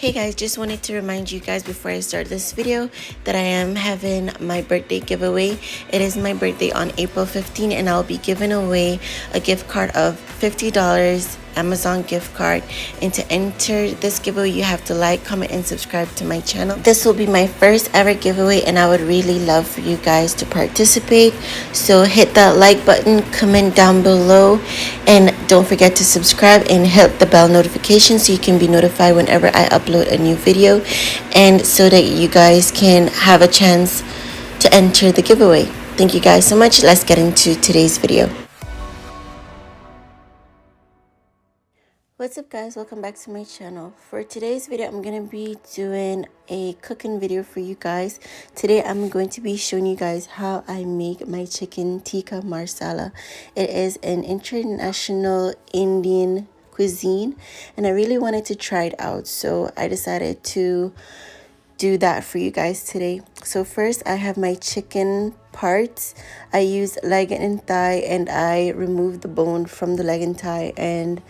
Hey guys, just wanted to remind you guys before I start this video that I am having my birthday giveaway. It is my birthday on April 15 and I'll be giving away a gift card of $50 Amazon gift card. And to enter this giveaway, you have to like, comment, and subscribe to my channel. This will be my first ever giveaway and I would really love for you guys to participate. So hit that like button, comment down below, and don't forget to subscribe and hit the bell notification so you can be notified whenever I upload a new video, and so that you guys can have a chance to enter the giveaway. Thank you guys so much. Let's get into today's video. What's up guys, welcome back to my channel. For today's video, I'm going to be doing a cooking video for you guys. Today I'm going to be showing you guys how I make my chicken tikka masala. It is an international Indian cuisine and I really wanted to try it out, so I decided to do that for you guys today. So first I have my chicken parts. I use leg and thigh and I remove the bone from the leg and thigh and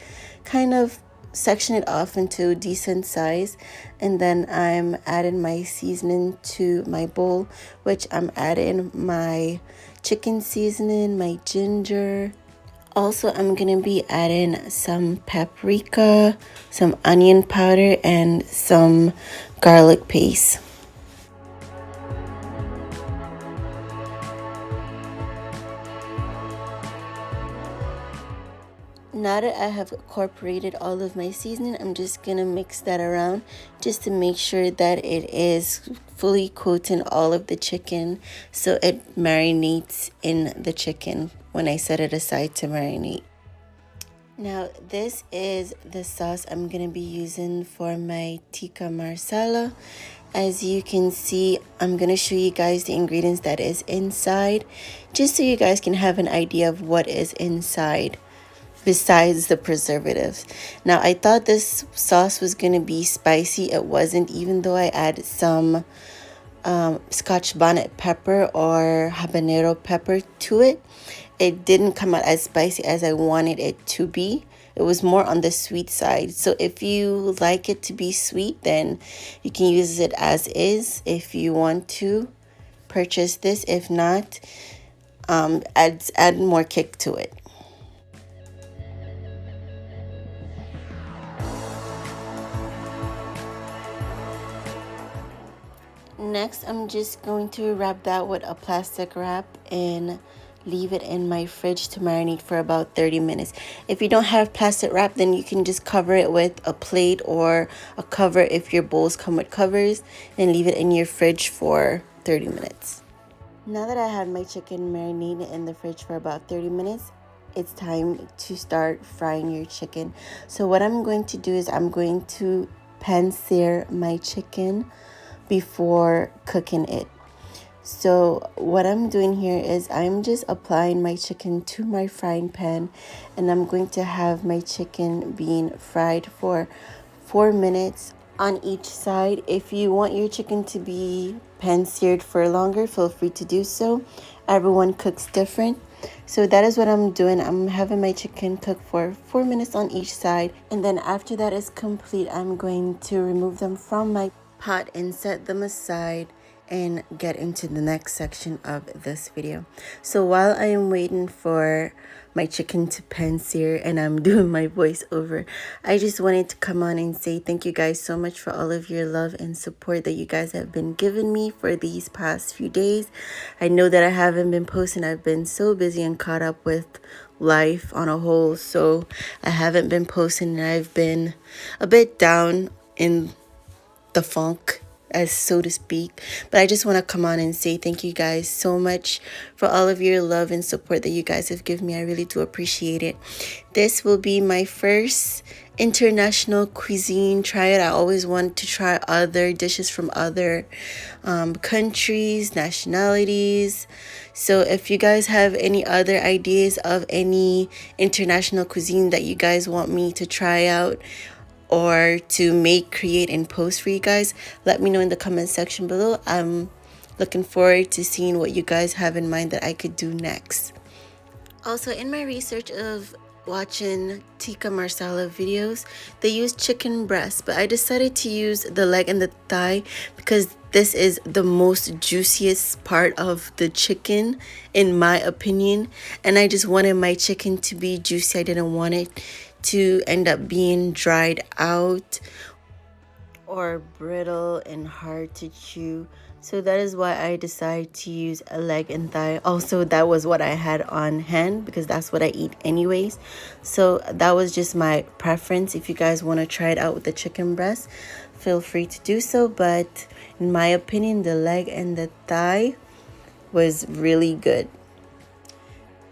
kind of section it off into decent size, and then I'm adding my seasoning to my bowl, which I'm adding my chicken seasoning, my ginger. Also, I'm gonna be adding some paprika, some onion powder, and some garlic paste. Now that I have incorporated all of my seasoning, I'm just gonna mix that around just to make sure that it is fully coating all of the chicken so it marinates in the chicken when I set it aside to marinate. Now this is the sauce I'm gonna be using for my tikka masala. As you can see, I'm gonna show you guys the ingredients that is inside, just so you guys can have an idea of what is inside besides the preservatives. Now I thought this sauce was gonna be spicy. It wasn't, even though I added some Scotch bonnet pepper or habanero pepper to it. It didn't come out as spicy as I wanted it to be. It was more on the sweet side. So if you like it to be sweet, then you can use it as is if you want to purchase this. If not, add more kick to it. Next, I'm just going to wrap that with a plastic wrap and leave it in my fridge to marinate for about 30 minutes. If you don't have plastic wrap, then you can just cover it with a plate or a cover if your bowls come with covers, and leave it in your fridge for 30 minutes. Now that I have my chicken marinated in the fridge for about 30 minutes, it's time to start frying your chicken. So what I'm going to do is I'm going to pan sear my chicken before cooking it. So what I'm doing here is I'm just applying my chicken to my frying pan, and I'm going to have my chicken being fried for 4 minutes on each side. If you want your chicken to be pan seared for longer, feel free to do so. Everyone cooks different. So that is what I'm doing. I'm having my chicken cook for 4 minutes on each side, and then after that is complete, I'm going to remove them from my pot and set them aside and get into the next section of this video. So while I am waiting for my chicken to pan sear and I'm doing my voiceover, I just wanted to come on and say thank you guys so much for all of your love and support that you guys have been giving me for these past few days. I know that I haven't been posting. I've been so busy and caught up with life on a whole, so I haven't been posting, and I've been a bit down in the funk, as so to speak. But I just want to come on and say thank you guys so much for all of your love and support that you guys have given me. I really do appreciate it. This will be my first international cuisine try it. I always want to try other dishes from other countries, nationalities. So if you guys have any other ideas of any international cuisine that you guys want me to try out or to make, create, and post for you guys, let me know in the comment section below. I'm looking forward to seeing what you guys have in mind that I could do next. Also, in my research of watching Tikka Masala videos, they use chicken breast, but I decided to use the leg and the thigh because this is the most juiciest part of the chicken in my opinion, and I just wanted my chicken to be juicy. I didn't want it to end up being dried out or brittle and hard to chew. So that is why I decided to use a leg and thigh. Also, that was what I had on hand because that's what I eat anyways. So that was just my preference. If you guys want to try it out with the chicken breast, feel free to do so. But in my opinion, the leg and the thigh was really good.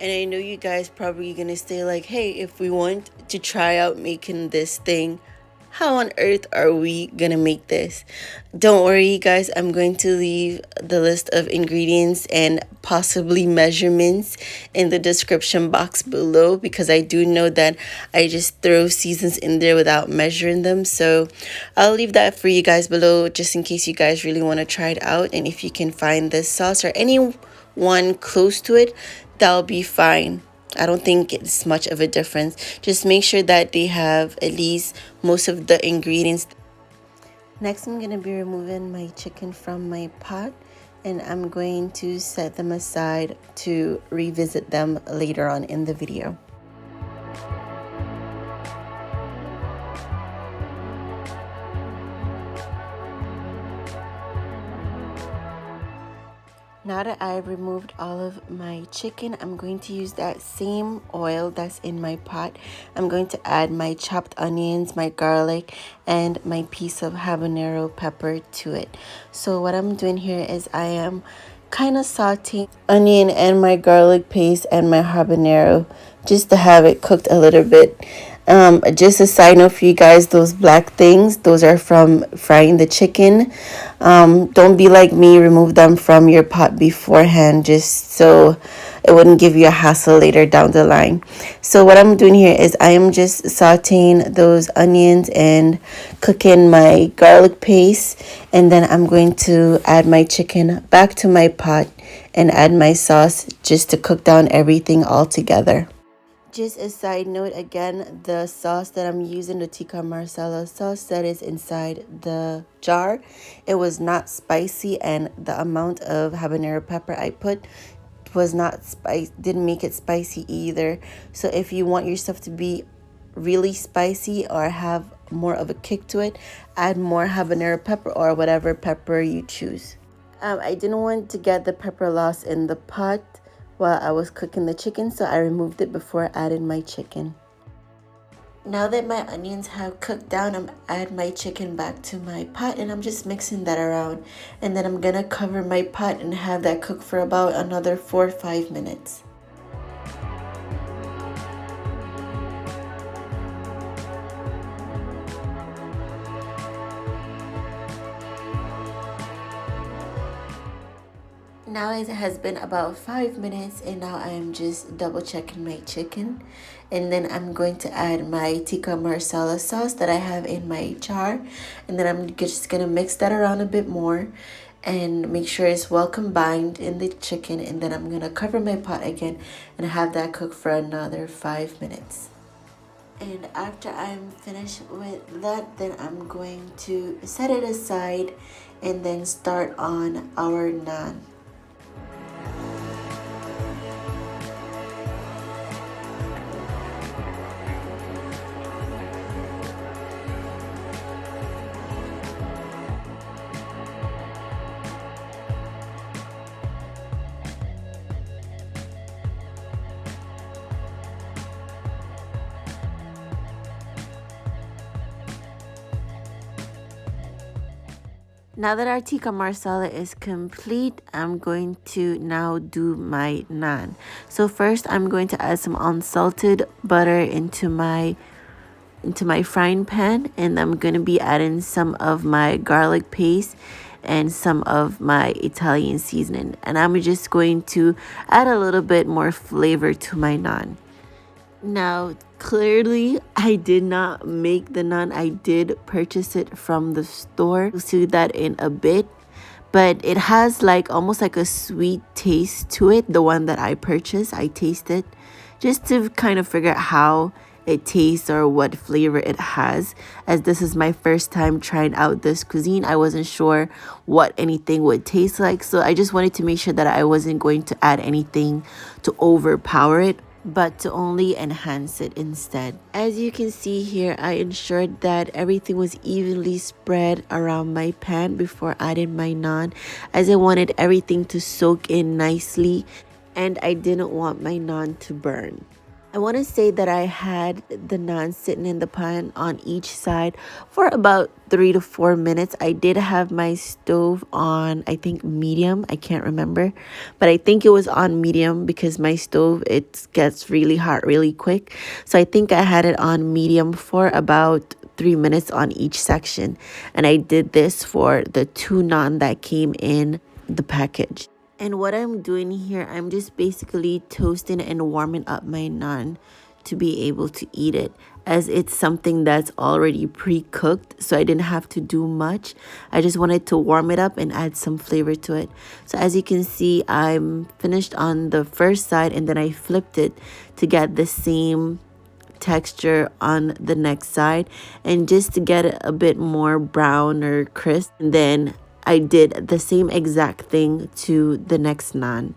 And I know you guys probably gonna say like, hey, if we want to try out making this thing, how on earth are we gonna make this? Don't worry, you guys, I'm going to leave the list of ingredients and possibly measurements in the description box below because I do know that I just throw seasons in there without measuring them. So I'll leave that for you guys below just in case you guys really want to try it out. And if you can find this sauce or anyone close to it, that'll be fine. I don't think it's much of a difference. Just make sure that they have at least most of the ingredients. Next, I'm going to be removing my chicken from my pot and I'm going to set them aside to revisit them later on in the video. Now that I've removed all of my chicken, I'm going to use that same oil that's in my pot. I'm going to add my chopped onions, my garlic, and my piece of habanero pepper to it. So what I'm doing here is I am kind of sauteing onion and my garlic paste and my habanero just to have it cooked a little bit. Just a side note for you guys, those black things, those are from frying the chicken. Don't be like me, remove them from your pot beforehand just so it wouldn't give you a hassle later down the line. So what I'm doing here is I am just sauteing those onions and cooking my garlic paste, and then I'm going to add my chicken back to my pot and add my sauce just to cook down everything all together. Just a side note, again, the sauce that I'm using, the Tikka Masala sauce that is inside the jar, it was not spicy, and the amount of habanero pepper I put was not spicy, didn't make it spicy either. So if you want your stuff to be really spicy or have more of a kick to it, add more habanero pepper or whatever pepper you choose. I didn't want to get the pepper loss in the pot while I was cooking the chicken, so I removed it before I added my chicken. Now that my onions have cooked down, I'm add my chicken back to my pot and I'm just mixing that around, and then I'm gonna cover my pot and have that cook for about another 4 or 5 minutes. Now it has been about 5 minutes and now I am just double checking my chicken, and then I'm going to add my Tikka Masala sauce that I have in my jar, and then I'm just gonna mix that around a bit more and make sure it's well combined in the chicken, and then I'm gonna cover my pot again and have that cook for another 5 minutes. And after I'm finished with that, then I'm going to set it aside and then start on our naan. Now that our tikka masala is complete, I'm going to now do my naan. So first I'm going to add some unsalted butter into my frying pan, and I'm going to be adding some of my garlic paste and some of my Italian seasoning, and I'm just going to add a little bit more flavor to my naan. Now, clearly, I did not make the naan. I did purchase it from the store. You'll see that in a bit. But it has like almost like a sweet taste to it. The one that I purchased, I tasted just to kind of figure out how it tastes or what flavor it has. As this is my first time trying out this cuisine, I wasn't sure what anything would taste like, so I just wanted to make sure that I wasn't going to add anything to overpower it, but to only enhance it instead. As you can see here, I ensured that everything was evenly spread around my pan before adding my naan, as I wanted everything to soak in nicely and I didn't want my naan to burn. I want to say that I had the naan sitting in the pan on each side for about 3 to 4 minutes. I did have my stove on, I think medium. I can't remember, but I think it was on medium because my stove, it gets really hot really quick. So I think I had it on medium for about 3 minutes on each section. And I did this for the two naan that came in the package. And what I'm doing here, I'm just basically toasting and warming up my naan to be able to eat it, as it's something that's already pre-cooked, so I didn't have to do much. I just wanted to warm it up and add some flavor to it. So as you can see, I'm finished on the first side and then I flipped it to get the same texture on the next side, and just to get it a bit more brown or crisp. And then I did the same exact thing to the next naan.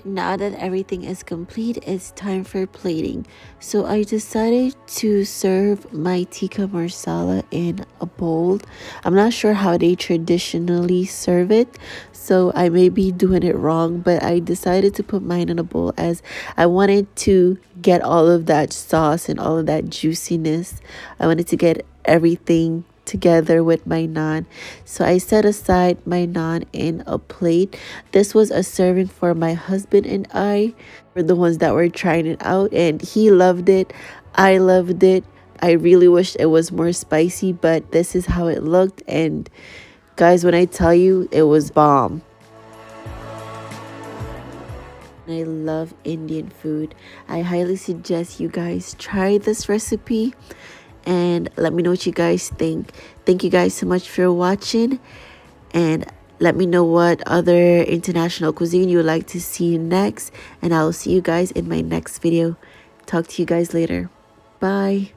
Now that everything is complete, it's time for plating. So I decided to serve my tikka masala in a bowl. I'm not sure how they traditionally serve it, so I may be doing it wrong, but I decided to put mine in a bowl as I wanted to get all of that sauce and all of that juiciness. I wanted to get everything together with my naan. So I set aside my naan in a plate. This was a serving for my husband and I. We're the ones that were trying it out, and he loved it. I loved it. I really wish it was more spicy, but this is how it looked. And guys, when I tell you, it was bomb. I love Indian food. I highly suggest you guys try this recipe and let me know what you guys think. Thank you guys so much for watching, and let me know what other international cuisine you would like to see next, and I'll see you guys in my next video. Talk to you guys later. Bye.